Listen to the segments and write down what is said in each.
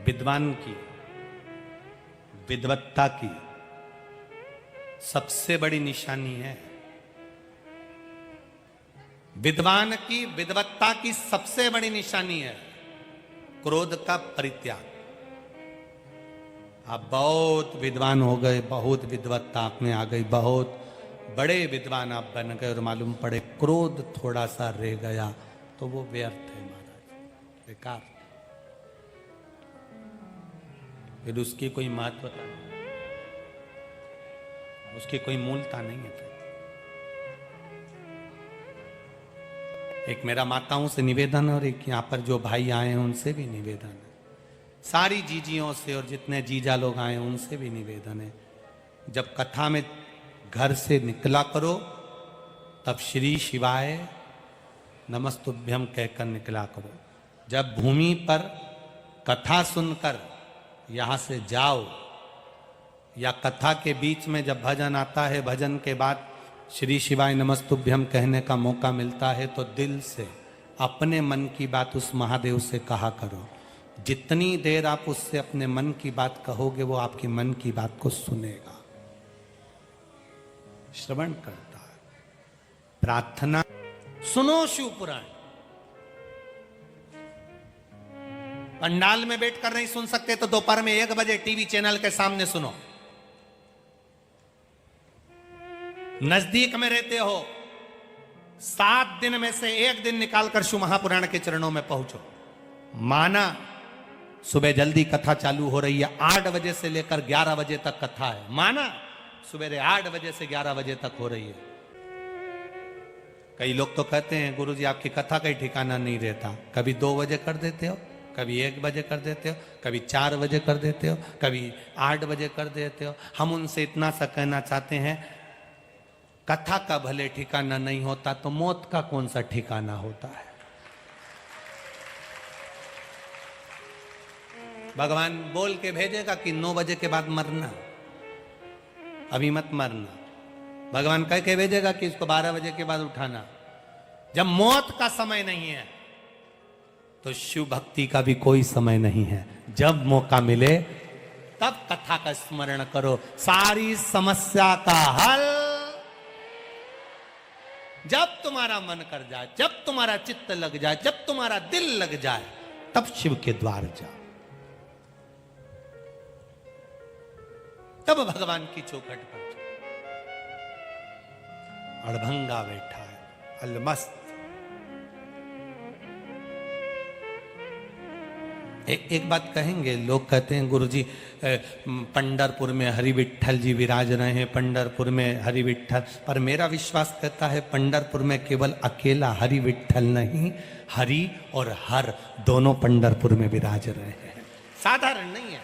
विद्वान की, विद्वत्ता की सबसे बड़ी निशानी है। विद्वान की विद्वत्ता की सबसे बड़ी निशानी है क्रोध का परित्याग। आप बहुत विद्वान हो गए, बहुत विद्वत्ता आप में आ गई, बहुत बड़े विद्वान आप बन गए और मालूम पड़े क्रोध थोड़ा सा रह गया तो वो व्यर्थ है महाराज, बेकार, फिर उसकी कोई महत्वता नहीं, उसकी कोई मूलता नहीं है। फिर एक मेरा माताओं से निवेदन और एक यहाँ पर जो भाई आए हैं उनसे भी निवेदन है, सारी जीजियों से और जितने जीजा लोग आए हैं उनसे भी निवेदन है, जब कथा में घर से निकला करो तब श्री शिवाय नमस्तुभ्यम कहकर निकला करो। जब भूमि पर कथा सुनकर यहां से जाओ या कथा के बीच में जब भजन आता है, भजन के बाद श्री शिवाय नमस्तुभ्यम कहने का मौका मिलता है तो दिल से अपने मन की बात उस महादेव से कहा करो। जितनी देर आप उससे अपने मन की बात कहोगे वो आपकी मन की बात को सुनेगा, श्रवण करता है। प्रार्थना सुनो शिव पुराण, पंडाल में बैठकर नहीं सुन सकते तो दोपहर में 1 बजे टीवी चैनल के सामने सुनो। नजदीक में रहते हो 7 दिन में से 1 दिन निकालकर शिव महापुराण के चरणों में पहुंचो। माना सुबह जल्दी कथा चालू हो रही है, 8 बजे से लेकर 11 बजे तक कथा है, माना सवेरे 8 बजे से 11 बजे तक हो रही है। कई लोग तो कहते हैं गुरुजी आपकी कथा का ही ठिकाना नहीं रहता, कभी 2 बजे कर देते हो, कभी 1 बजे कर देते हो, कभी 4 बजे कर देते हो, कभी 8 बजे कर देते हो। हम उनसे इतना सा कहना चाहते हैं, कथा का भले ठिकाना नहीं होता तो मौत का कौन सा ठिकाना होता है। भगवान बोल के भेजेगा कि 9 बजे के बाद मरना, अभी मत मरना। भगवान कह के भेजेगा कि इसको 12 बजे के बाद उठाना। जब मौत का समय नहीं है तो शिव भक्ति का भी कोई समय नहीं है। जब मौका मिले तब कथा का स्मरण करो, सारी समस्या का हल जब तुम्हारा मन कर जाए, जब तुम्हारा चित्त लग जाए, जब तुम्हारा दिल लग जाए, तब शिव के द्वार जाओ, तब भगवान की चौखट पर अड़भंगा बैठा है, अलमस्त। एक बात कहेंगे, लोग कहते हैं गुरुजी पंढरपुर में हरि विट्ठल जी विराज रहे हैं, पंढरपुर में हरि विट्ठल, पर मेरा विश्वास कहता है पंढरपुर में केवल अकेला हरि विट्ठल नहीं, हरि और हर दोनों पंढरपुर में विराज रहे हैं। साधारण नहीं है।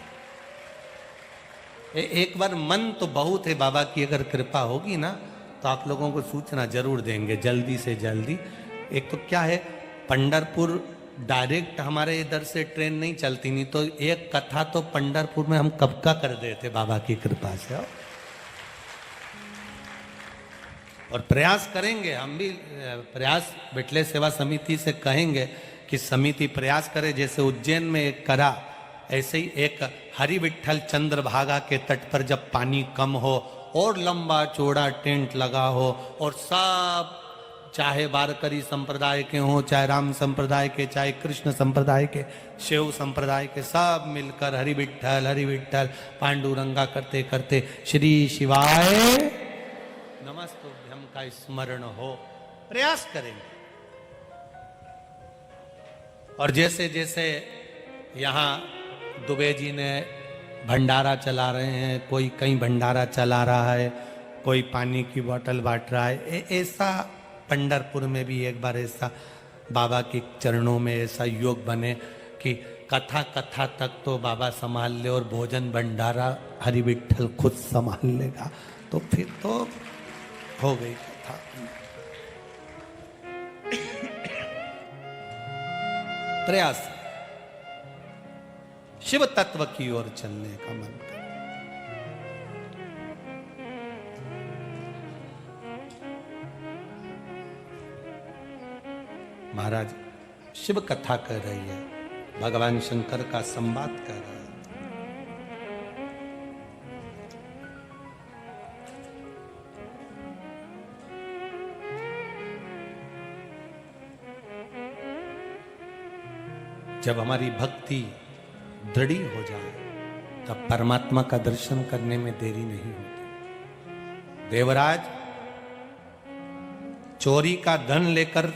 एक बार मन तो बहुत है, बाबा की अगर कृपा होगी ना तो आप लोगों को सूचना जरूर देंगे जल्दी से जल्दी। एक तो क्या है, पंढरपुर डायरेक्ट हमारे इधर से ट्रेन नहीं चलती, नहीं तो एक कथा तो पंढरपुर में हम कब का कर देते बाबा की कृपा से। और प्रयास करेंगे, हम भी प्रयास विट्ठल सेवा समिति से कहेंगे कि समिति प्रयास करे, जैसे उज्जैन में एक करा, ऐसे ही एक हरि विट्ठल चंद्रभागा के तट पर जब पानी कम हो और लंबा चौड़ा टेंट लगा हो और सब, चाहे वारकरी संप्रदाय के हों, चाहे राम संप्रदाय के, चाहे कृष्ण संप्रदाय के, शिव संप्रदाय के, सब मिलकर हरि विट्ठल पांडुरंगा करते करते श्री शिवाय नमस्तुभ्यम का स्मरण हो, प्रयास करेंगे। और जैसे जैसे यहाँ दुबे जी ने भंडारा चला रहे हैं, कोई कहीं भंडारा चला रहा है, कोई पानी की बोतल बांट रहा है, ऐसा पंढरपुर में भी एक बार ऐसा बाबा के चरणों में ऐसा योग बने कि कथा तक तो बाबा संभाल ले और भोजन भंडारा हरि विट्ठल खुद संभाल लेगा, तो फिर तो हो गई कथा। प्रयास शिव तत्व की ओर चलने का मन कर। महाराज शिव कथा कर रही है, भगवान शंकर का संवाद कर रहा है। जब हमारी भक्ति दृढ़ हो जाए तब परमात्मा का दर्शन करने में देरी नहीं होती। देवराज चोरी का धन लेकर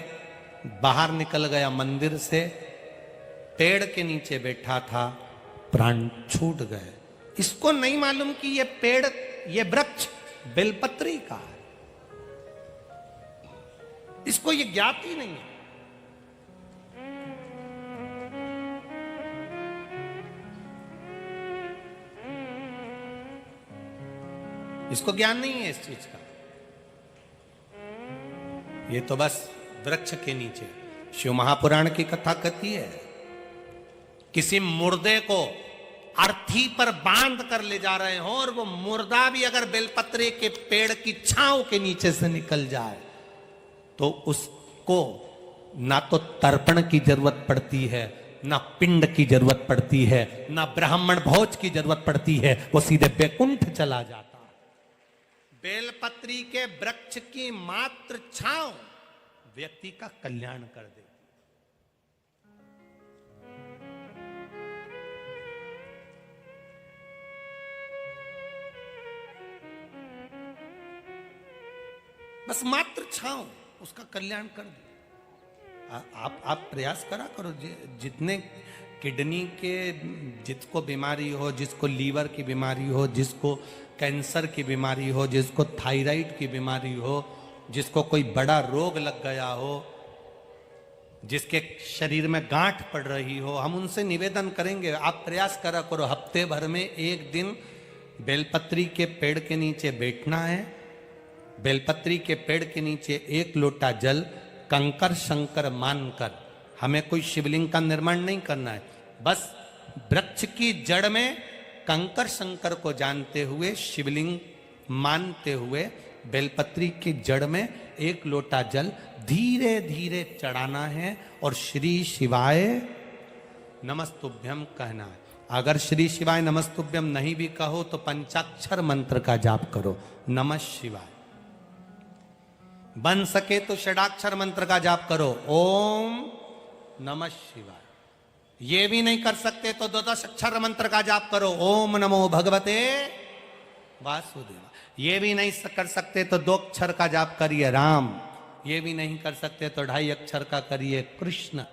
बाहर निकल गया मंदिर से, पेड़ के नीचे बैठा था, प्राण छूट गए। इसको नहीं मालूम कि ये पेड़, ये वृक्ष बेलपत्री का है, इसको ये ज्ञात ही नहीं है। इसको ज्ञान नहीं है इस चीज का। ये तो बस वृक्ष के नीचे। शिव महापुराण की कथा कहती है, किसी मुर्दे को अर्थी पर बांध कर ले जा रहे हो और वो मुर्दा भी अगर बेलपत्रे के पेड़ की छांव के नीचे से निकल जाए तो उसको ना तो तर्पण की जरूरत पड़ती है, ना पिंड की जरूरत पड़ती है, ना ब्राह्मण भोज की जरूरत पड़ती है, वो सीधे बैकुंठ चला जाता। बेलपत्री के वृक्ष की मात्र छांव व्यक्ति का कल्याण कर देती। बस मात्र छांव उसका कल्याण कर दे। आप प्रयास करा करो, जितने किडनी के, जिसको बीमारी हो, जिसको लीवर की बीमारी हो, जिसको कैंसर की बीमारी हो, जिसको थायराइड की बीमारी हो, जिसको कोई बड़ा रोग लग गया हो, जिसके शरीर में गांठ पड़ रही हो, हम उनसे निवेदन करेंगे, आप प्रयास करा करो, हफ्ते भर में एक दिन बेलपत्री के पेड़ के नीचे बैठना है। बेलपत्री के पेड़ के नीचे एक लोटा जल कंकर शंकर मानकर, हमें कोई शिवलिंग का निर्माण नहीं करना है, बस वृक्ष की जड़ में कंकर शंकर को जानते हुए, शिवलिंग मानते हुए, बेलपत्री की जड़ में एक लोटा जल धीरे धीरे चढ़ाना है और श्री शिवाय नमस्तुभ्यम कहना है। अगर श्री शिवाय नमस्तुभ्यम नहीं भी कहो तो पंचाक्षर मंत्र का जाप करो, नमः शिवाय। बन सके तो षडाक्षर मंत्र का जाप करो, ओम नमः शिवाय। ये भी नहीं कर सकते तो द्वादश अक्षर मंत्र का जाप करो, ओम नमो भगवते वासुदेव। ये भी नहीं कर सकते तो 2 अक्षर का जाप करिए राम। ये भी नहीं कर सकते तो 2.5 अक्षर का करिए कृष्ण।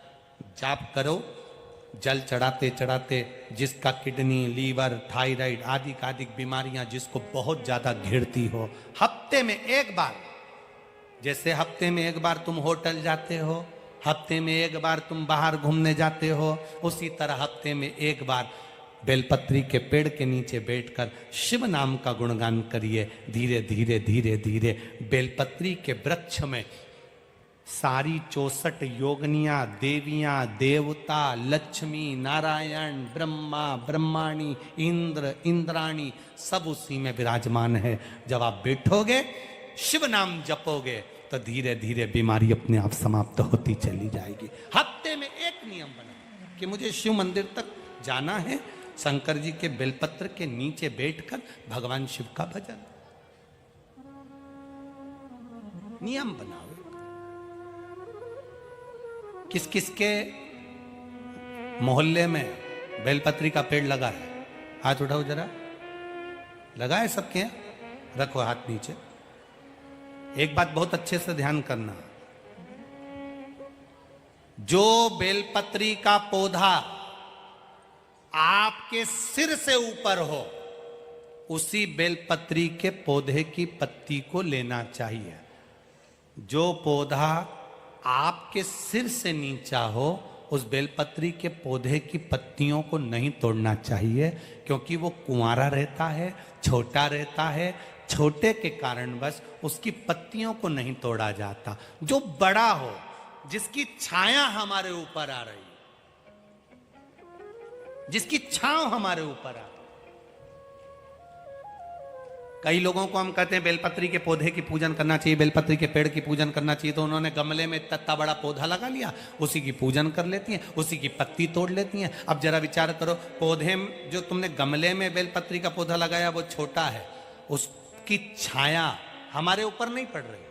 जाप करो। जल चढ़ाते चढ़ाते जिसका किडनी, लीवर, थायराइड आदि आदि बीमारियां जिसको बहुत ज्यादा घेरती हो, हफ्ते में एक बार, जैसे हफ्ते में एक बार तुम होटल जाते हो, हफ्ते में एक बार तुम बाहर घूमने जाते हो, उसी तरह हफ्ते में एक बार बेलपत्री के पेड़ के नीचे बैठकर शिव नाम का गुणगान करिए। धीरे धीरे धीरे धीरे बेलपत्री के वृक्ष में सारी 64 योगनियां, देवियां, देवता, लक्ष्मी, नारायण, ब्रह्मा, ब्रह्माणी, इंद्र, इंद्राणी सब उसी में विराजमान है। जब आप बैठोगे, शिव नाम जपोगे तो धीरे धीरे बीमारी अपने आप समाप्त होती चली जाएगी। हफ्ते में एक नियम बना कि मुझे शिव मंदिर तक जाना है, शंकर जी के बेलपत्र के नीचे बैठकर भगवान शिव का भजन। नियम बनाओ। किस किस के मोहल्ले में बेलपत्री का पेड़ लगा है? हाथ उठाओ जरा। लगा है सबके यहाँ? रखो हाथ नीचे। एक बात बहुत अच्छे से ध्यान करना, जो बेलपत्री का पौधा आपके सिर से ऊपर हो, उसी बेलपत्री के पौधे की पत्ती को लेना चाहिए। जो पौधा आपके सिर से नीचा हो, उस बेलपत्री के पौधे की पत्तियों को नहीं तोड़ना चाहिए, क्योंकि वो कुंवारा रहता है, छोटा रहता है। छोटे के कारण बस उसकी पत्तियों को नहीं तोड़ा जाता। जो बड़ा हो, जिसकी छाया हमारे ऊपर आ रही, जिसकी छांव हमारे ऊपर आ, कई लोगों को हम कहते हैं बेलपत्री के पौधे की पूजन करना चाहिए, बेलपत्री के पेड़ की पूजन करना चाहिए, तो उन्होंने गमले में इतना बड़ा पौधा लगा लिया, उसी की पूजन कर लेती हैं, उसी की पत्ती तोड़ लेती हैं। अब जरा विचार करो, पौधे में जो तुमने गमले में बेलपत्री का पौधा लगाया वो छोटा है, उसकी छाया हमारे ऊपर नहीं पड़ रही।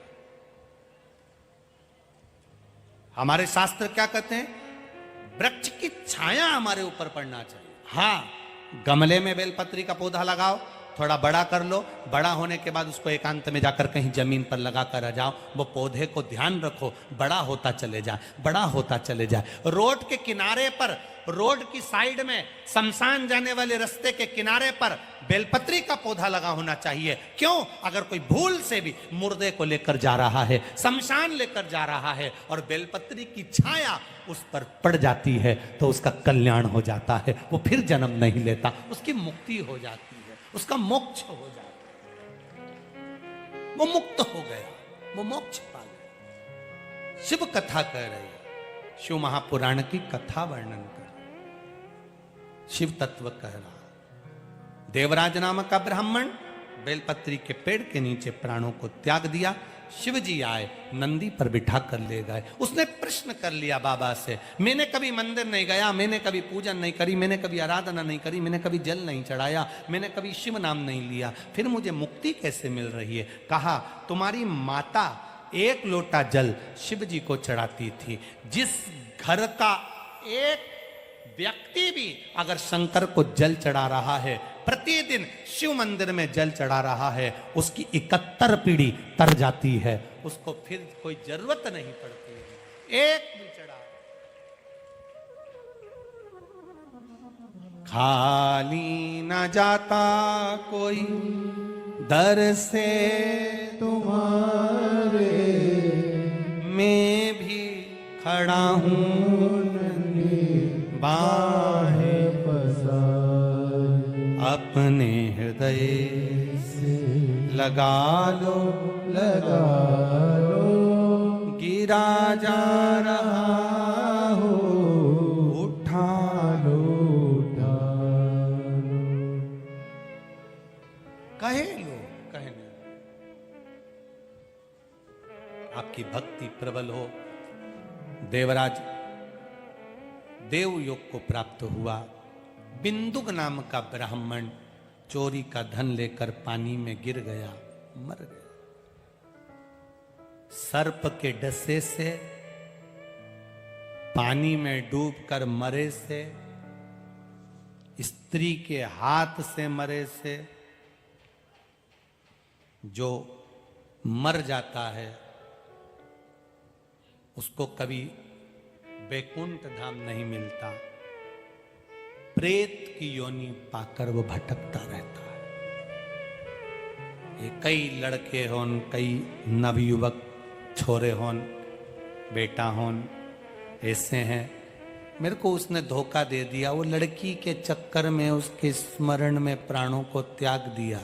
हमारे शास्त्र क्या कहते हैं? वृक्ष की छाया हमारे ऊपर पड़ना चाहिए। हाँ, गमले में बेलपत्री का पौधा लगाओ, थोड़ा बड़ा कर लो, बड़ा होने के बाद उसको एकांत में जाकर कहीं जमीन पर लगा कर आ जाओ, वो पौधे को ध्यान रखो, बड़ा होता चले जाए, बड़ा होता चले जाए। रोड के किनारे पर, रोड की साइड में, शमशान जाने वाले रास्ते के किनारे पर बेलपत्री का पौधा लगा होना चाहिए। क्यों? अगर कोई भूल से भी मुर्दे को लेकर जा रहा है, शमशान लेकर जा रहा है और बेलपत्री की छाया उस पर पड़ जाती है तो उसका कल्याण हो जाता है, वो फिर जन्म नहीं लेता, उसकी मुक्ति हो जाती है, उसका मोक्ष हो जाता है, वो मुक्त हो गया, वो मोक्ष पा गया। शिव कथा कह रही है, शिव महापुराण की कथा वर्णन कर, शिव तत्व कह रहा। देवराज नामक का ब्राह्मण बेलपत्री के पेड़ के नीचे प्राणों को त्याग दिया। शिव जी आए, नंदी पर बिठा कर ले गए। उसने प्रश्न कर लिया बाबा से, मैंने कभी मंदिर नहीं गया, मैंने कभी पूजन नहीं करी, मैंने कभी आराधना नहीं करी, मैंने कभी जल नहीं चढ़ाया, मैंने कभी शिव नाम नहीं लिया, फिर मुझे मुक्ति कैसे मिल रही है? कहा, तुम्हारी माता एक लोटा जल शिव जी को चढ़ाती थी। जिस घर का एक व्यक्ति भी अगर शंकर को जल चढ़ा रहा है, प्रतिदिन शिव मंदिर में जल चढ़ा रहा है, उसकी 71 पीढ़ी तर जाती है, उसको फिर कोई जरूरत नहीं पड़ती है। एक भी चढ़ा, खाली न जाता कोई दर से तुम्हारे, मैं भी खड़ा हूं बाहें पसार, अपने हृदय से लगा लो, लगा लो, गिरा जा रहा हो, उठा लो, उठा लो। कहे लो, कहने आपकी भक्ति प्रबल हो। देवराज देवयोग को प्राप्त हुआ। बिंदुक नाम का ब्राह्मण चोरी का धन लेकर पानी में गिर गया, मर गया। सर्प के डसे से, पानी में डूबकर मरे से, स्त्री के हाथ से मरे से, जो मर जाता है उसको कभी वैकुंठ धाम नहीं मिलता, प्रेत की योनि पाकर वो भटकता रहता है। ये कई लड़के होन, कई नवयुवक छोरे होन, बेटा होन, ऐसे हैं। मेरे को उसने धोखा दे दिया, वो लड़की के चक्कर में उसके स्मरण में प्राणों को त्याग दिया।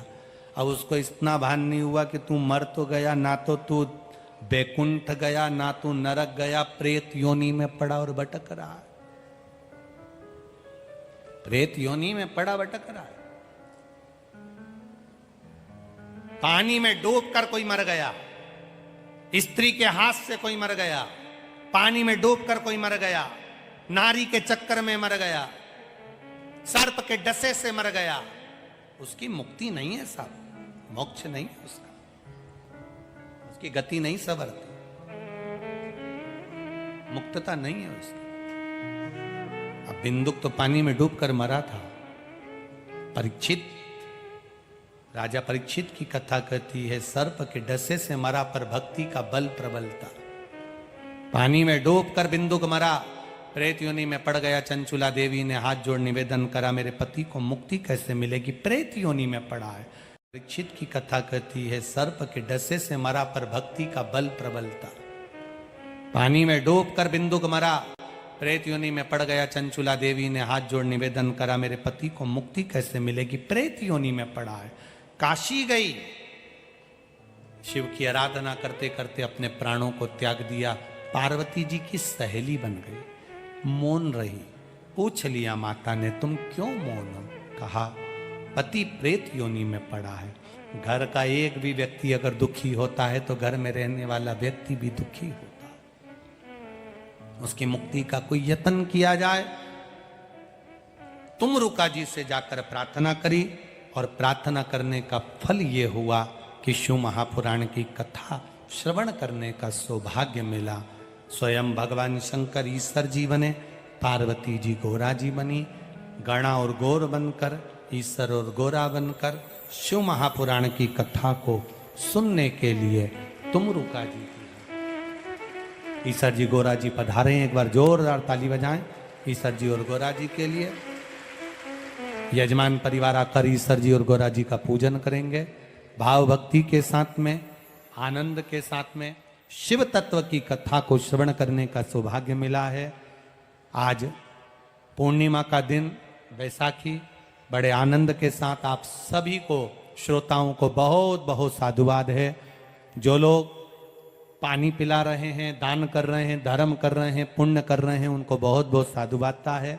अब उसको इतना भान नहीं हुआ कि तू मर तो गया, ना तो तू बैकुंठ गया, ना तू नरक गया, प्रेत योनि में पड़ा और भटक रहा है। प्रेत योनि में पड़ा भटक रहा है। पानी में डूबकर कोई मर गया, स्त्री के हाथ से कोई मर गया, पानी में डूबकर कोई मर गया, नारी के चक्कर में मर गया, सर्प के डसे से मर गया, उसकी मुक्ति नहीं है साहब, मोक्ष नहीं है उसका, उसकी गति नहीं संवरती, मुक्तता नहीं है उसकी। अब बिंदुक तो पानी में डूबकर मरा था। परीक्षित, राजा परीक्षित की कथा कहती है, सर्प के डसे से मरा पर भक्ति का बल प्रबल था। पानी में डूबकर बिंदुक मरा, प्रेत योनि में पड़ गया। चंचुला देवी ने हाथ जोड़ निवेदन करा, मेरे पति को मुक्ति कैसे मिलेगी, प्रेत योनि में पड़ा है। परीक्षित की कथा कहती है, सर्प के डसे से मरा पर भक्ति का बल प्रबल था। पानी में डूबकर बिंदुक मरा, प्रेत योनि में पड़ गया। चंचुला देवी ने हाथ जोड़ निवेदन करा, मेरे पति को मुक्ति कैसे मिलेगी, प्रेत योनि में पड़ा है। काशी गई, शिव की आराधना करते करते अपने प्राणों को त्याग दिया। पार्वती जी की सहेली बन गई, मौन रही। पूछ लिया माता ने, तुम क्यों मौन हो? कहा, पति प्रेत योनि में पड़ा है। घर का एक भी व्यक्ति अगर दुखी होता है तो घर में रहने वाला व्यक्ति भी दुखी होता है। उसकी मुक्ति का कोई यत्न किया जाए। तुमरुका जी से जाकर प्रार्थना करी और प्रार्थना करने का फल ये हुआ कि शिव महापुराण की कथा श्रवण करने का सौभाग्य मिला। स्वयं भगवान शंकर ईश्वर जी बने, पार्वती जी गोरा जी बनी, गणा और गौर बनकर, ईश्वर और गोरा बनकर शिव महापुराण की कथा को सुनने के लिए तुमरुका जी की। ईश्वर जी गोरा जी पधारे हैं, एक बार जोरदार ताली बजाएं ईश्वर जी और गोरा जी के लिए। यजमान परिवार आकर ईश्वर जी और गोरा जी का पूजन करेंगे भाव भक्ति के साथ में, आनंद के साथ में। शिव तत्व की कथा को श्रवण करने का सौभाग्य मिला है। आज पूर्णिमा का दिन, बैसाखी, बड़े आनंद के साथ आप सभी को, श्रोताओं को बहुत बहुत साधुवाद है। जो लोग पानी पिला रहे हैं, दान कर रहे हैं, धर्म कर रहे हैं, पुण्य कर रहे हैं, उनको बहुत बहुत साधुवादता है।